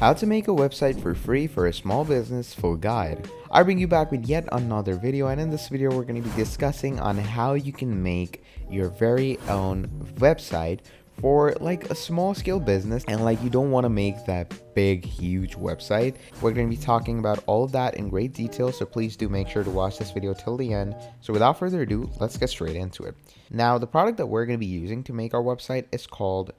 How to make a website for free for a small business full guide. I bring you back with yet another video, and in this video we're going to be discussing on how you can make your very own website for like a small scale business, and like you don't want to make that big huge website. We're going to be talking about all of that in great detail, so please do make sure to watch this video till the end. So without further ado, let's get straight into it. Now the product that we're going to be using to make our website is called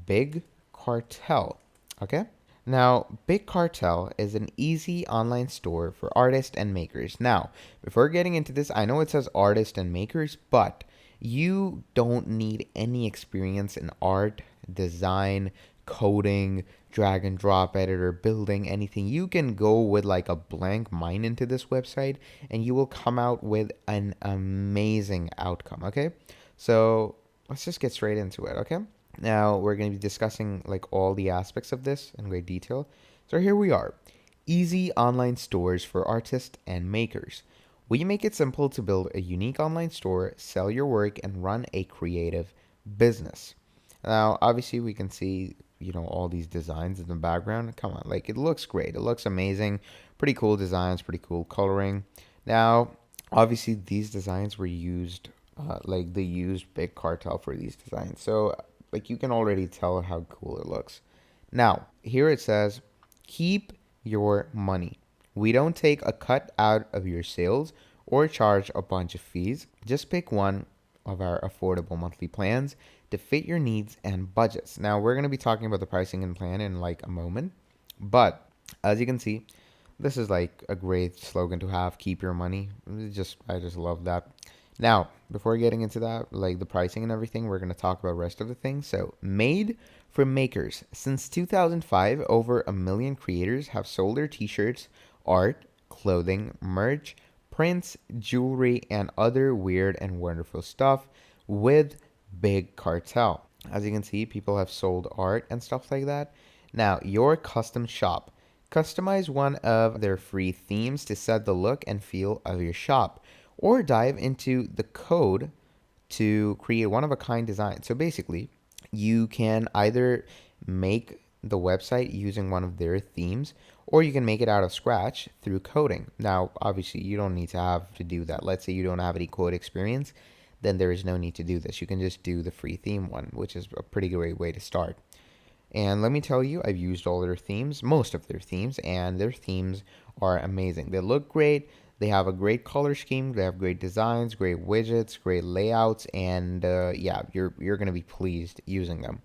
Big Cartel. Okay, now Big Cartel is an easy online store for artists and makers. Now before getting into this, I know it says artists and makers, but you don't need any experience in art, design, coding, drag and drop editor, building, anything. You can go with like a blank mind into this website and you will come out with an amazing outcome. Okay, so let's just get straight into it. Okay, now we're going to be discussing like all the aspects of this in great detail. So here we are. Easy online stores for artists and makers. We make it simple to build a unique online store, sell your work, and run a creative business. Now, obviously, we can see, all these designs in the background. Come on, like it looks great. It looks amazing. Pretty cool designs, pretty cool coloring. Now, obviously, these designs were used, like they used Big Cartel for these designs. So, like you can already tell how cool it looks. Now, here it says, keep your money. We don't take a cut out of your sales or charge a bunch of fees. Just pick one of our affordable monthly plans to fit your needs and budgets. Now, we're going to be talking about the pricing and plan in like a moment. But as you can see, this is like a great slogan to have, keep your money. I just love that. Now, before getting into that, like the pricing and everything, we're going to talk about the rest of the things. So, made for makers. Since 2005, over 1 million creators have sold their t-shirts, art, clothing, merch, prints, jewelry, and other weird and wonderful stuff with Big Cartel. As you can see, people have sold art and stuff like that. Now, your custom shop. Customize one of their free themes to set the look and feel of your shop, or dive into the code to create one-of-a-kind design. So basically, you can either make the website using one of their themes, or you can make it out of scratch through coding. Now, obviously, you don't need to have to do that. Let's say you don't have any code experience, then there is no need to do this. You can just do the free theme one, which is a pretty great way to start. And let me tell you, I've used all their themes, most of their themes, and their themes are amazing. They look great. They have a great color scheme. They have great designs, great widgets, great layouts, and yeah, you're gonna be pleased using them.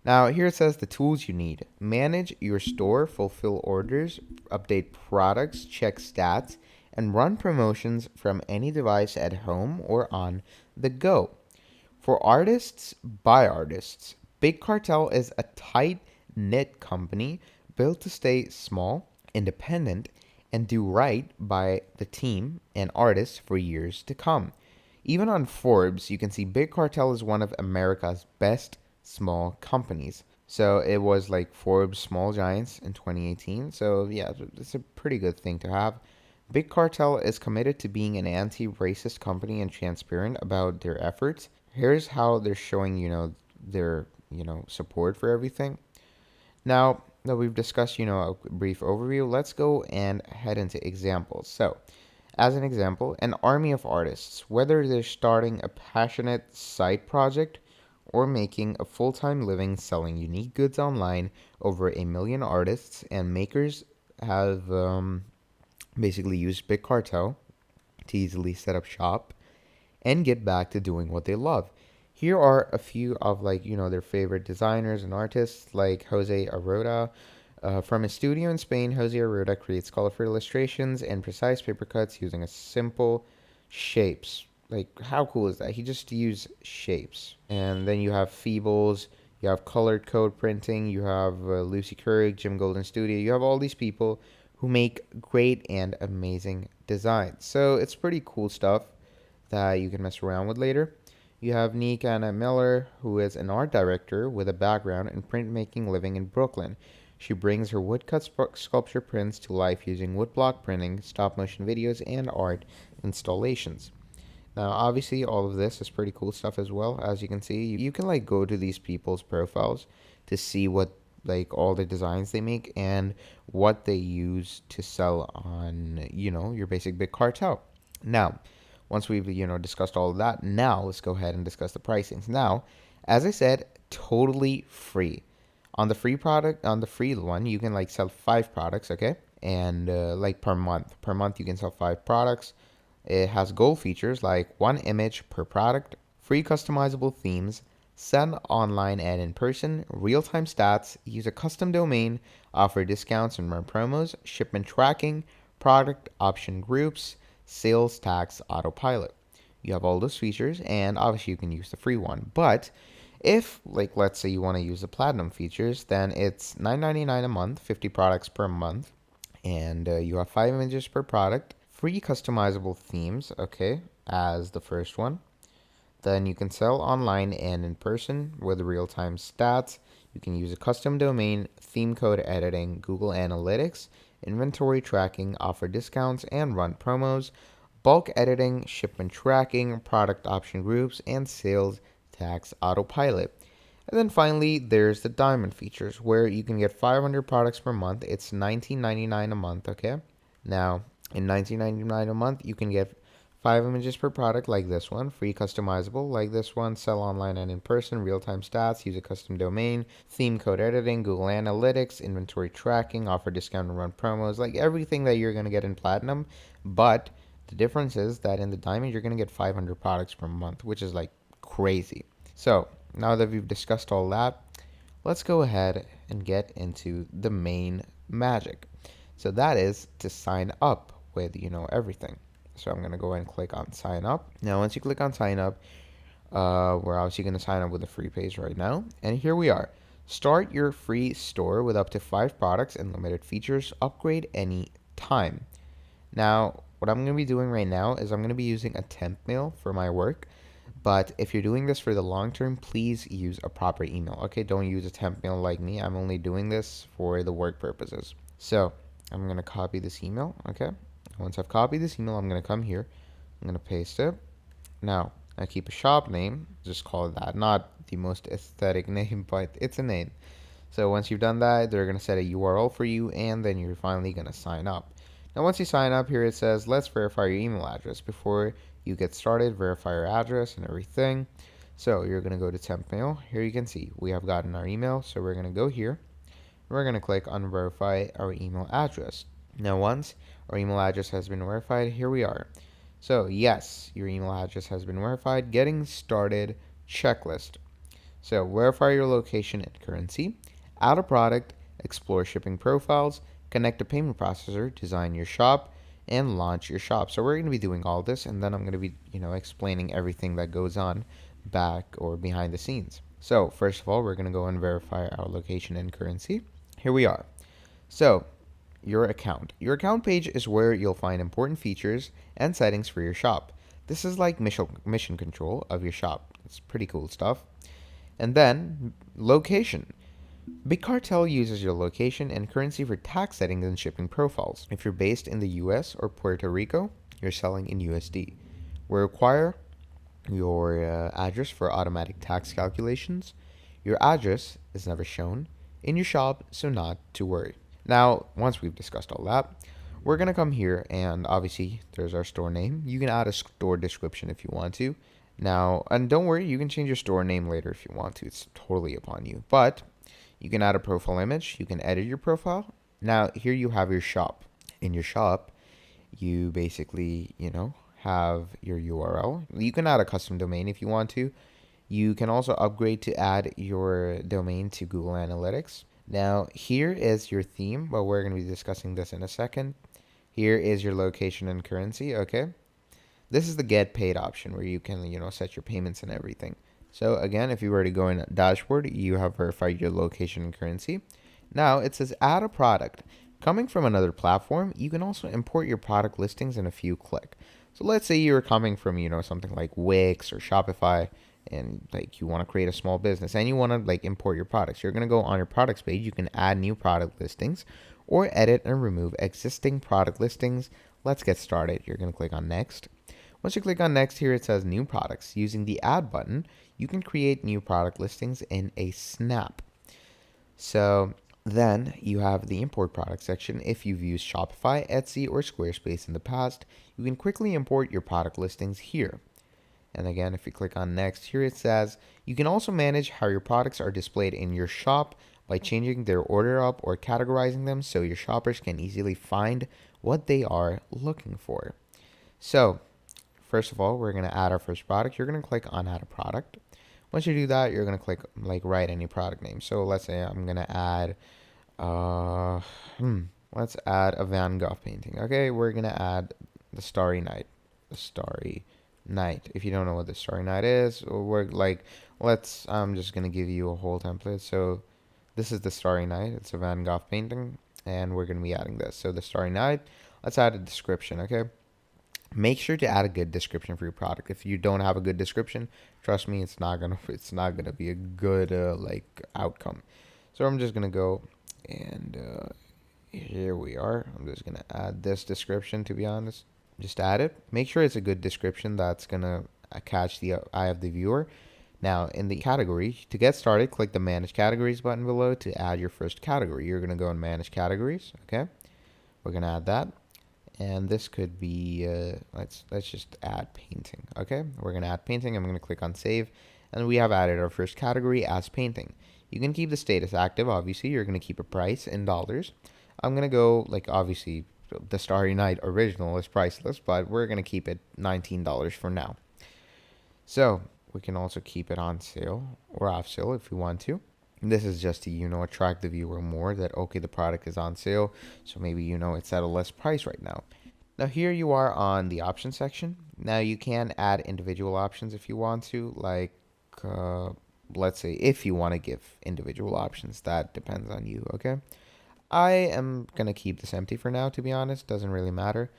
Now, here it says the tools you need. Manage your store, fulfill orders, update products, check stats, and run promotions from any device at home or on the go. For artists, by artists, Big Cartel is a tight-knit company built to stay small, independent, and do right by the team and artists for years to come. Even on Forbes, you can see Big Cartel is one of America's best small companies. So it was like Forbes Small Giants in 2018. So yeah, it's a pretty good thing to have. Big Cartel is committed to being an anti-racist company and transparent about their efforts. Here's how they're showing, their, support for everything. Now that we've discussed, a brief overview, let's go and head into examples. So, as an example, an army of artists, whether they're starting a passionate side project or making a full-time living selling unique goods online, over 1 million artists and makers have basically used Big Cartel to easily set up shop and get back to doing what they love. Here are a few of their favorite designers and artists like Jose Arroda. From his studio in Spain, Jose Arroda creates colorful illustrations and precise paper cuts using a simple shapes. Like, how cool is that? He just used shapes. And then you have Feebles, you have Colored Code Printing, you have Lucy Kirk, Jim Golden Studio. You have all these people who make great and amazing designs. So it's pretty cool stuff that you can mess around with later. You have Nick Anna Miller, who is an art director with a background in printmaking living in Brooklyn. She brings her woodcut sculpture prints to life using woodblock printing, stop motion videos, and art installations. Now, obviously, all of this is pretty cool stuff as well. As you can see, you can like go to these people's profiles to see what like all the designs they make and what they use to sell on, your basic big cartel. Now, once we've, discussed all of that, now let's go ahead and discuss the pricings. Now, as I said, totally free. On the free one, you can like sell 5 products, okay? And like per month, you can sell 5 products. It has gold features like 1 image per product, free customizable themes, send online and in person, real time stats, use a custom domain, offer discounts and run promos, shipment tracking, product option groups, sales tax autopilot. You have all those features, and obviously you can use the free one. But if, like, let's say you want to use the platinum features, then it's $9.99 a month, 50 products per month, and you have 5 images per product, free customizable themes, okay, as the first one. Then you can sell online and in person with real-time stats. You can use a custom domain, theme code editing, Google Analytics, inventory tracking, offer discounts and run promos, bulk editing, shipment tracking, product option groups, and sales tax autopilot. And then finally, there's the diamond features where you can get 500 products per month. It's $19.99 a month, okay? Now, in $19.99 a month, you can get 5 images per product like this one, free customizable like this one, sell online and in person, real-time stats, use a custom domain, theme code editing, Google Analytics, inventory tracking, offer discount and run promos, like everything that you're going to get in platinum. But the difference is that in the diamond, you're going to get 500 products per month, which is like crazy. So now that we've discussed all that, let's go ahead and get into the main magic. So that is to sign up with, everything. So I'm going to go ahead and click on sign up. Now, once you click on sign up, we're obviously going to sign up with a free page right now. And here we are. Start your free store with up to 5 products and limited features. Upgrade any time. Now, what I'm going to be doing right now is I'm going to be using a temp mail for my work. But if you're doing this for the long term, please use a proper email. Okay, don't use a temp mail like me. I'm only doing this for the work purposes. So I'm going to copy this email. Okay. Once I've copied this email, I'm going to come here. I'm going to paste it. Now, I keep a shop name. Just call it that. Not the most aesthetic name, but it's a name. So once you've done that, they're going to set a URL for you, and then you're finally going to sign up. Now, once you sign up, here it says, let's verify your email address. Before you get started, verify your address and everything. So you're going to go to temp mail. Here you can see we have gotten our email. So we're going to go here. We're going to click on verify our email address. Now, once our email address has been verified, here we are. So yes, your email address has been verified. Getting started checklist. So verify your location and currency, add a product, explore shipping profiles, connect a payment processor, design your shop, and launch your shop. So we're going to be doing all this, and then I'm going to be, explaining everything that goes on back or behind the scenes. So first of all, we're going to go and verify our location and currency. Here we are. So your account. Your account page is where you'll find important features and settings for your shop. This is like mission control of your shop. It's pretty cool stuff. And then location. Big Cartel uses your location and currency for tax settings and shipping profiles. If you're based in the US or Puerto Rico, you're selling in USD. We require your address for automatic tax calculations. Your address is never shown in your shop, so not to worry. Now, once we've discussed all that, we're going to come here, and obviously there's our store name. You can add a store description if you want to. Now, and don't worry, you can change your store name later if you want to. It's totally upon you. But you can add a profile image. You can edit your profile. Now, here you have your shop. In your shop, you basically, have your URL. You can add a custom domain if you want to. You can also upgrade to add your domain to Google Analytics. Now, here is your theme, but we're going to be discussing this in a second. Here is your location and currency, okay? This is the get paid option where you can, set your payments and everything. So again, if you were to go in dashboard, you have verified your location and currency. Now it says add a product. Coming from another platform, you can also import your product listings in a few clicks. So let's say you're coming from, something like Wix or Shopify, and like you want to create a small business and you want to like import your products. You're going to go on your products page. You can add new product listings or edit and remove existing product listings. Let's get started. You're going to click on next. Once you click on next, here it says new products. Using the add button, you can create new product listings in a snap. So then you have the import product section. If you've used Shopify, Etsy, or Squarespace in the past, you can quickly import your product listings here. And again, if you click on next, here it says you can also manage how your products are displayed in your shop by changing their order up or categorizing them so your shoppers can easily find what they are looking for. So first of all, we're going to add our first product. You're going to click on add a product. Once you do that, you're going to click like write any product name. So let's say I'm going to add, uh, let's add a Van Gogh painting. Okay, we're going to add the Starry Night. The Starry Night. If you don't know what the Starry Night is, we're like, I'm just going to give you a whole template. So this is the Starry Night. It's a Van Gogh painting, and we're going to be adding this. So the Starry Night, let's add a description, okay? Make sure to add a good description for your product. If you don't have a good description, trust me, it's not gonna be a good like outcome. So I'm just gonna go and here we are. I'm just gonna add this description, to be honest. Just add it. Make sure it's a good description that's gonna catch the eye of the viewer. Now, in the category, to get started, click the Manage Categories button below to add your first category. You're gonna go and Manage Categories. Okay, we're gonna add that. And this could be let's just add painting. Okay, we're gonna add painting. I'm gonna click on save, and we have added our first category as painting. You can keep the status active. Obviously, you're gonna keep a price in dollars. I'm gonna go like, obviously the Starry Night original is priceless, but we're gonna keep it $19 for now. So we can also keep it on sale or off sale if we want to. This is just to, attract the viewer more that, okay, the product is on sale. So maybe, it's at a less price right now. Now here you are on the option section. Now you can add individual options if you want to, like, let's say if you want to give individual options, that depends on you, okay? I am going to keep this empty for now, to be honest. Doesn't really matter.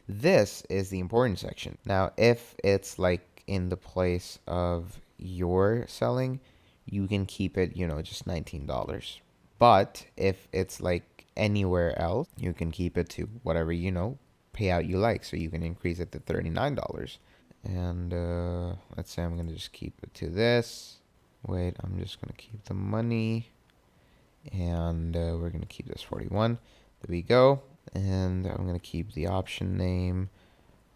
This is the important section. Now, if it's like in the place of your selling, you can keep it, just $19. But if it's like anywhere else, you can keep it to whatever, payout you like. So you can increase it to $39. And let's say I'm going to just keep it to this. Wait, I'm just going to keep the money. And we're going to keep this 41. There we go. And I'm going to keep the option name.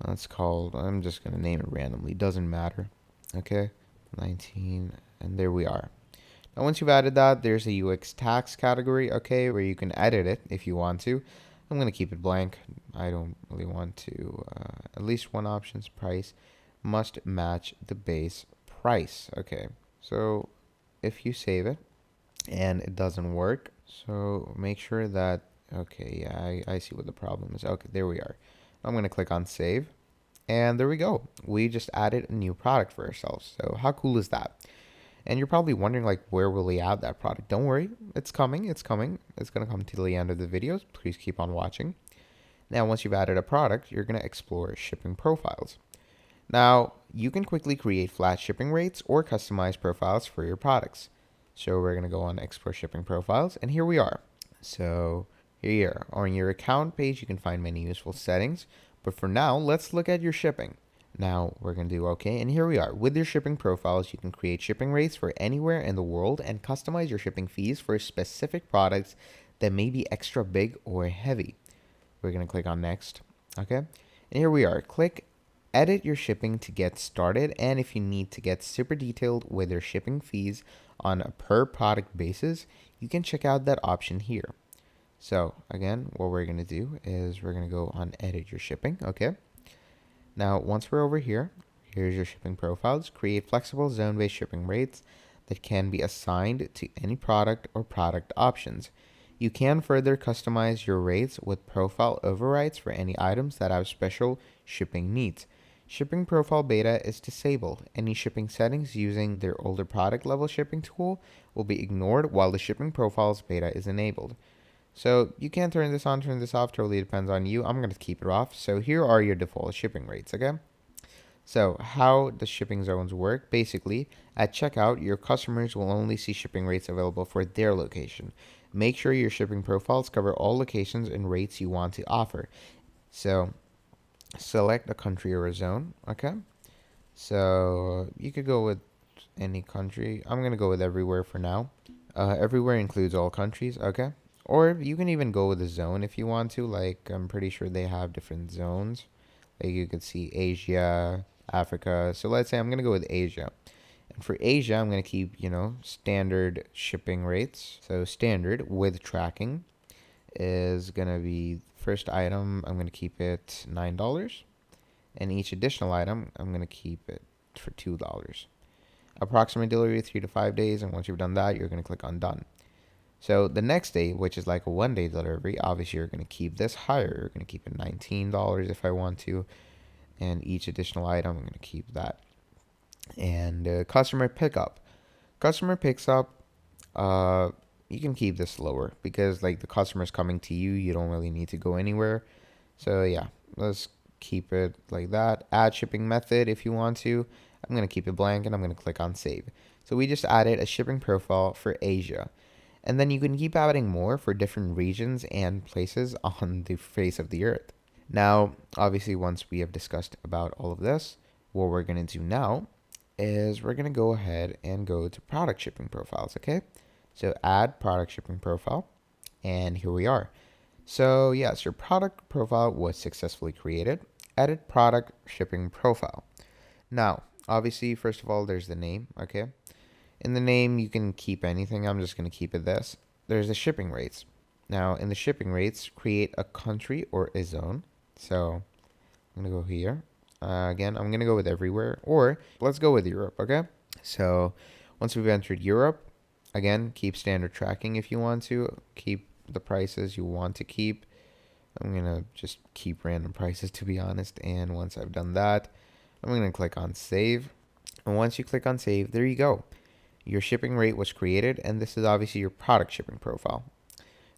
I'm just going to name it randomly. Doesn't matter. Okay. 19. And there we are. Now, once you've added that, there's a UX tax category, okay, where you can edit it if you want to. I'm going to keep it blank. I don't really want to. At least one option's price must match the base price. Okay. So if you save it and it doesn't work, so make sure that, okay, yeah, I see what the problem is. Okay, there we are. I'm going to click on save. And there we go. We just added a new product for ourselves. So how cool is that? And you're probably wondering, like, where will we add that product? Don't worry. It's coming. It's coming. It's going to come to the end of the videos. Please keep on watching. Now, once you've added a product, you're going to explore shipping profiles. Now, you can quickly create flat shipping rates or customize profiles for your products. So we're going to go on explore shipping profiles. And here we are. So here on your account page, you can find many useful settings. But for now, let's look at your shipping. Now we're going to do okay. And here we are. With your shipping profiles, you can create shipping rates for anywhere in the world and customize your shipping fees for specific products that may be extra big or heavy. We're going to click on next. Okay. And here we are. Click edit your shipping to get started. And if you need to get super detailed with your shipping fees on a per product basis, you can check out that option here. So again, what we're going to do is we're going to go on edit your shipping. Okay. Now, once we're over here, here's your shipping profiles. Create flexible zone-based shipping rates that can be assigned to any product or product options. You can further customize your rates with profile overrides for any items that have special shipping needs. Shipping profile beta is disabled. Any shipping settings using their older product level shipping tool will be ignored while the shipping profiles beta is enabled. So you can turn this on, turn this off, totally depends on you. I'm going to keep it off. So here are your default shipping rates, okay? So how does shipping zones work? Basically, at checkout, your customers will only see shipping rates available for their location. Make sure your shipping profiles cover all locations and rates you want to offer. So select a country or a zone, okay? So you could go with any country. I'm going to go with everywhere for now. Everywhere includes all countries, okay? Or you can even go with a zone if you want to. Like, I'm pretty sure they have different zones. Like, you could see Asia, Africa. So let's say I'm going to go with Asia. And for Asia, I'm going to keep, standard shipping rates. So standard with tracking is going to be first item, I'm going to keep it $9. And each additional item, I'm going to keep it for $2. Approximate delivery 3 to 5 days, and once you've done that, you're going to click on done. So the next day, which is like a 1 day delivery, obviously you're going to keep this higher. You're going to keep it $19 if I want to, and each additional item I'm going to keep that. And customer pickup, you can keep this lower because like the customer's coming to you, you don't really need to go anywhere. So yeah, let's keep it like that. Add shipping method if you want to. I'm going to keep it blank and I'm going to click on save. So we just added a shipping profile for Asia. And then you can keep adding more for different regions and places on the face of the earth. Now, obviously, once we have discussed about all of this, what we're going to do now is we're going to go ahead and go to product shipping profiles, okay? So add product shipping profile, and here we are. So yes, your product profile was successfully created. Edit product shipping profile. Now, obviously, first of all, there's the name, okay? In the name, you can keep anything. I'm just going to keep it this. There's the shipping rates. Now, in the shipping rates, create a country or a zone. So I'm going to go here. Again, I'm going to go with everywhere, or let's go with Europe, okay? So once we've entered Europe, again, keep standard tracking if you want to. Keep the prices you want to keep. I'm going to just keep random prices, to be honest. And once I've done that, I'm going to click on save. And once you click on save, there you go. Your shipping rate was created, and this is obviously your product shipping profile.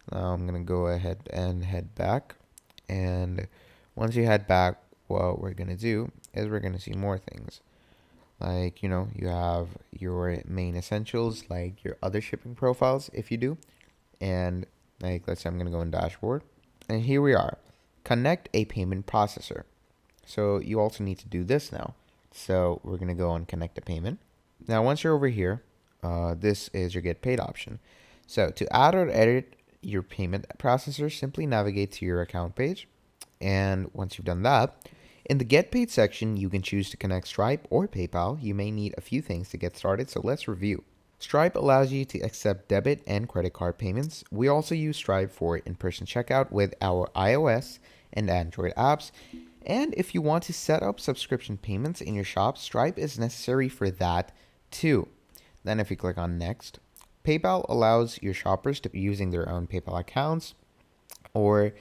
Now I'm going to go ahead and head back. And once you head back, what we're going to do is we're going to see more things. Like, you have your main essentials, like your other shipping profiles, if you do. And like, let's say I'm going to go in dashboard. And here we are. Connect a payment processor. So you also need to do this now. So we're going to go on connect a payment. Now, once you're over here, this is your get paid option. So to add or edit your payment processor, simply navigate to your account page. And once you've done that, in the get paid section, you can choose to connect Stripe or PayPal. You may need a few things to get started, so let's review. Stripe allows you to accept debit and credit card payments. We also use Stripe for in-person checkout with our iOS and Android apps. And if you want to set up subscription payments in your shop, Stripe is necessary for that too. Then if you click on next, PayPal allows your shoppers to be using their own PayPal accounts, or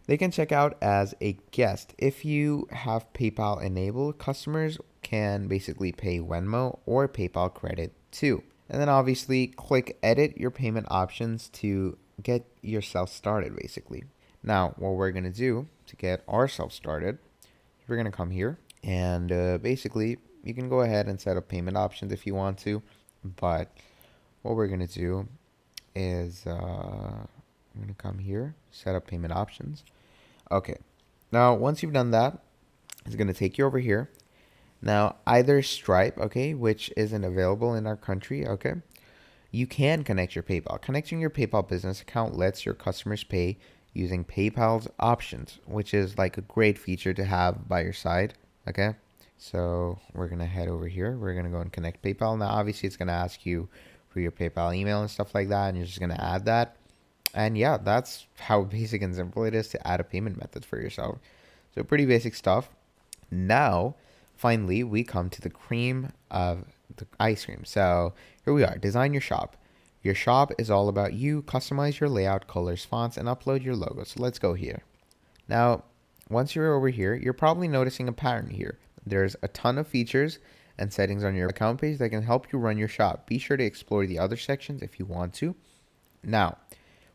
they can check out as a guest. If you have PayPal enabled, customers can basically pay Venmo or PayPal credit too. And then obviously click edit your payment options to get yourself started basically. Now, what we're going to do to get ourselves started, we're going to come here and basically you can go ahead and set up payment options if you want to. But what we're going to do is I'm going to come here, set up payment options. Okay. Now, once you've done that, it's going to take you over here. Now, either Stripe, okay, which isn't available in our country, okay, you can connect your PayPal. Connecting your PayPal business account lets your customers pay using PayPal's options, which is like a great feature to have by your side, okay? So we're going to head over here. We're going to go and connect PayPal. Now, obviously, it's going to ask you for your PayPal email and stuff like that, and you're just going to add that. And yeah, that's how basic and simple it is to add a payment method for yourself. So pretty basic stuff. Now, finally, we come to the cream of the ice cream. So here we are. Design your shop. Your shop is all about you. Customize your layout, colors, fonts, and upload your logo. So let's go here. Now, once you're over here, you're probably noticing a pattern here. There's a ton of features and settings on your account page that can help you run your shop. Be sure to explore the other sections if you want to. Now,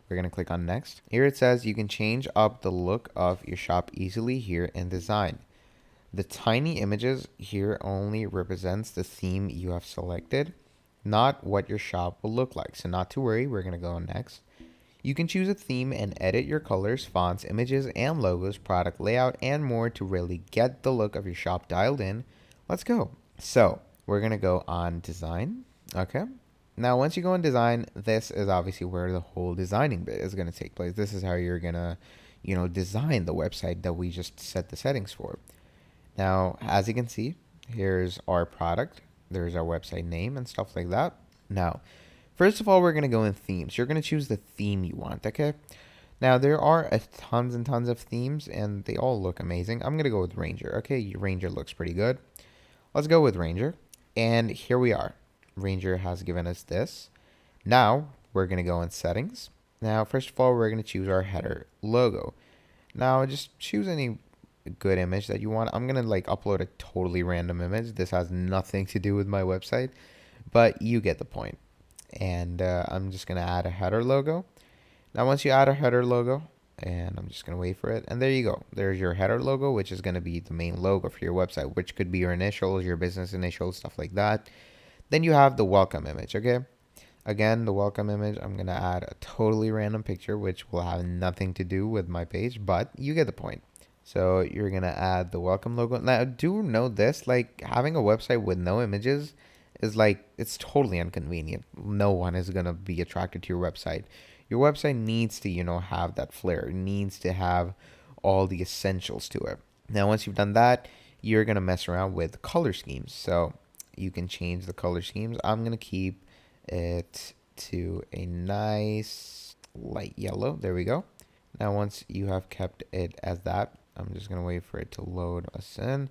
we're going to click on next. Here it says you can change up the look of your shop easily here in design. The tiny images here only represents the theme you have selected, not what your shop will look like. So not to worry, we're going to go on next. You can choose a theme and edit your colors, fonts, images, and logos, product layout, and more to really get the look of your shop dialed in. Let's go. So we're going to go on design. Okay. Now, once you go in design, this is obviously where the whole designing bit is going to take place. This is how you're going to, design the website that we just set the settings for. Now, as you can see, here's our product. There's our website name and stuff like that. Now, first of all, we're going to go in themes. You're going to choose the theme you want, okay? Now, there are tons and tons of themes, and they all look amazing. I'm going to go with Ranger, okay? Ranger looks pretty good. Let's go with Ranger. And here we are. Ranger has given us this. Now, we're going to go in settings. Now, first of all, we're going to choose our header logo. Now, just choose any good image that you want. I'm going to like upload a totally random image. This has nothing to do with my website, but you get the point. And I'm just going to add a header logo. Now, once you add a header logo, and I'm just going to wait for it. And there you go. There's your header logo, which is going to be the main logo for your website, which could be your initials, your business initials, stuff like that. Then you have the welcome image, okay? Again, the welcome image, I'm going to add a totally random picture, which will have nothing to do with my page, but you get the point. So you're going to add the welcome logo. Now, do note this, like having a website with no images is like, it's totally inconvenient. No one is going to be attracted to your website. Your website needs to, have that flair. It needs to have all the essentials to it. Now, once you've done that, you're going to mess around with color schemes. So you can change the color schemes. I'm going to keep it to a nice light yellow. There we go. Now, once you have kept it as that, I'm just going to wait for it to load us in.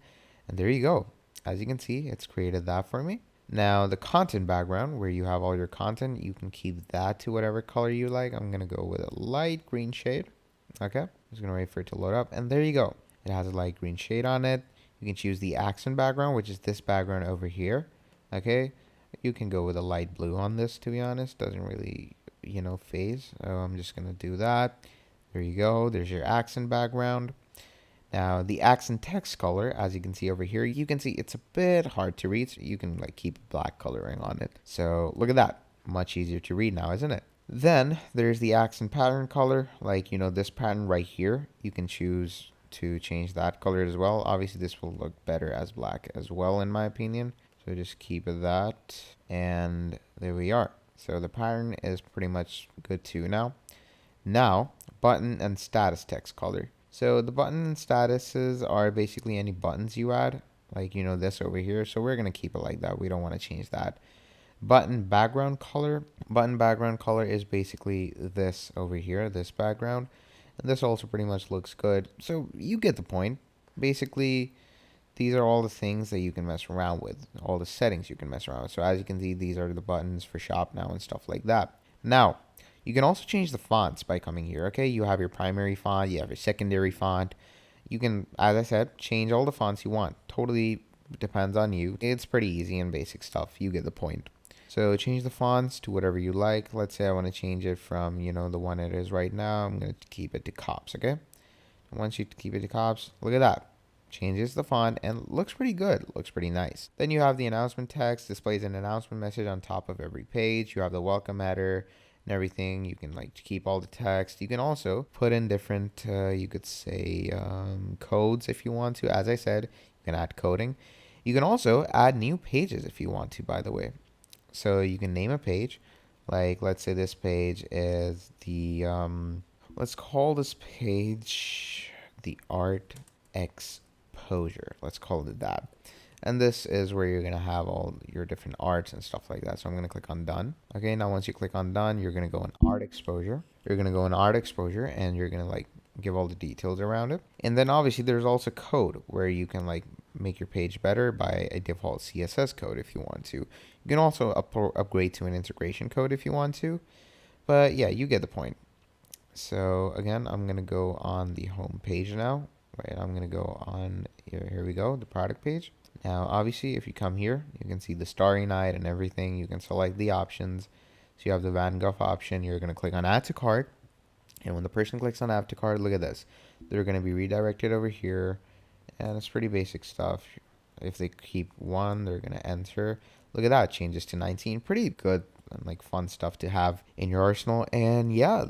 And there you go. As you can see, it's created that for me. Now, the content background, where you have all your content, you can keep that to whatever color you like. I'm going to go with a light green shade. Okay. I'm just going to wait for it to load up. And there you go. It has a light green shade on it. You can choose the accent background, which is this background over here. Okay. You can go with a light blue on this, to be honest. Doesn't really, phase. So I'm just going to do that. There you go. There's your accent background. Now, the accent text color, as you can see over here, you can see it's a bit hard to read. So you can like keep black coloring on it. So look at that. Much easier to read now, isn't it? Then there's the accent pattern color. Like, this pattern right here. You can choose to change that color as well. Obviously, this will look better as black as well, in my opinion. So just keep that. And there we are. So the pattern is pretty much good too now. Now, button and status text color. So the button and statuses are basically any buttons you add, like, this over here. So we're going to keep it like that. We don't want to change that. Button background color. Button background color is basically this over here, this background. And this also pretty much looks good. So you get the point. Basically, these are all the things that you can mess around with, all the settings you can mess around with. So as you can see, these are the buttons for shop now and stuff like that. Now, you can also change the fonts by coming here, okay? You have your primary font, you have your secondary font. You can, as I said, change all the fonts you want. Totally depends on you. It's pretty easy and basic stuff. You get the point. So change the fonts to whatever you like. Let's say I want to change it from, the one it is right now. I'm going to keep it to Cops, okay? Once you keep it to Cops, look at that. Changes the font and looks pretty good. Looks pretty nice. Then you have the announcement text. Displays an announcement message on top of every page. You have the welcome header and everything. You can like keep all the text. You can also put in different, you could say, codes if you want to. As I said, you can add coding. You can also add new pages if you want to, by the way. So you can name a page, like let's say this page is the, let's call this page the art exposure. Let's call it that. And this is where you're going to have all your different arts and stuff like that. So I'm going to click on done. Okay, now once you click on done, you're going to go in art exposure. You're going to go in art exposure and you're going to like give all the details around it. And then obviously there's also code where you can like make your page better by a default CSS code if you want to. You can also upgrade to an integration code if you want to. But yeah, you get the point. So again, I'm going to go on the home page now. Right, I'm going to go on, here we go, the product page. Now, obviously, if you come here, you can see the Starry Night and everything. You can select the options. So you have the Van Gogh option. You're going to click on Add to Cart. And when the person clicks on Add to Cart, look at this. They're going to be redirected over here. And it's pretty basic stuff. If they keep 1, they're going to enter. Look at that. Changes to 19. Pretty good and like fun stuff to have in your arsenal. And yeah,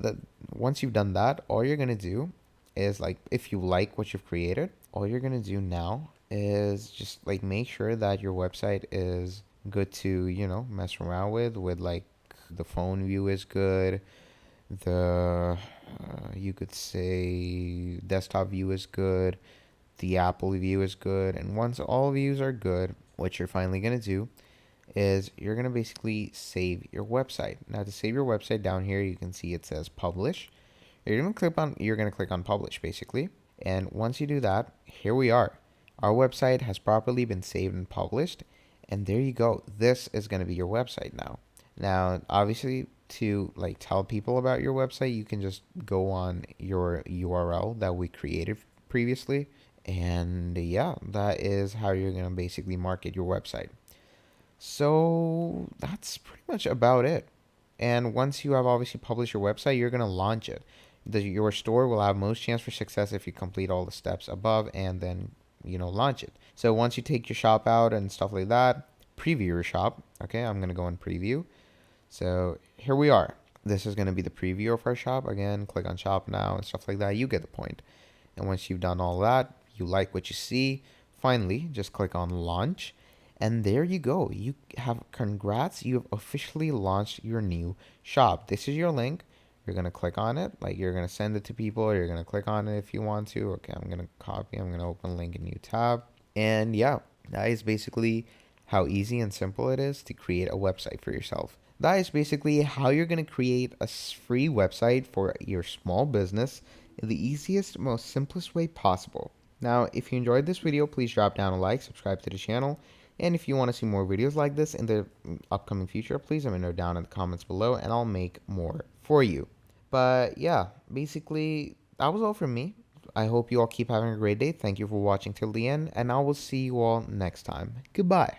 once you've done that, all you're going to do is like, if you like what you've created, all you're going to do now is just like make sure that your website is good to, mess around with like the phone view is good. The you could say desktop view is good. The Apple view is good. And once all views are good, what you're finally going to do is you're going to basically save your website. Now to save your website, down here you can see it says publish. You're going to click on publish basically. And once you do that, here we are. Our website has properly been saved and published. And there you go. This is going to be your website now. Now, obviously, to like tell people about your website, you can just go on your URL that we created previously. And yeah, that is how you're going to basically market your website. So that's pretty much about it. And once you have obviously published your website, you're going to launch it. Your store will have most chance for success if you complete all the steps above and then, launch it. So once you take your shop out and stuff like that, preview your shop. Okay, I'm going to go in preview. So here we are. This is going to be the preview of our shop. Again, click on shop now and stuff like that. You get the point. And once you've done all that, you like what you see, finally, just click on launch. And there you go. You have congrats. You have officially launched your new shop. This is your link. You're going to click on it. Like you're going to send it to people. Or you're going to click on it if you want to. Okay, I'm going to copy. I'm going to open link in new tab. And yeah, that is basically how easy and simple it is to create a website for yourself. That is basically how you're going to create a free website for your small business in the easiest, most simplest way possible. Now, if you enjoyed this video, please drop down a like, subscribe to the channel, and if you want to see more videos like this in the upcoming future, please let me know down in the comments below and I'll make more for you. But yeah, basically, that was all from me. I hope you all keep having a great day. Thank you for watching till the end, and I will see you all next time. Goodbye.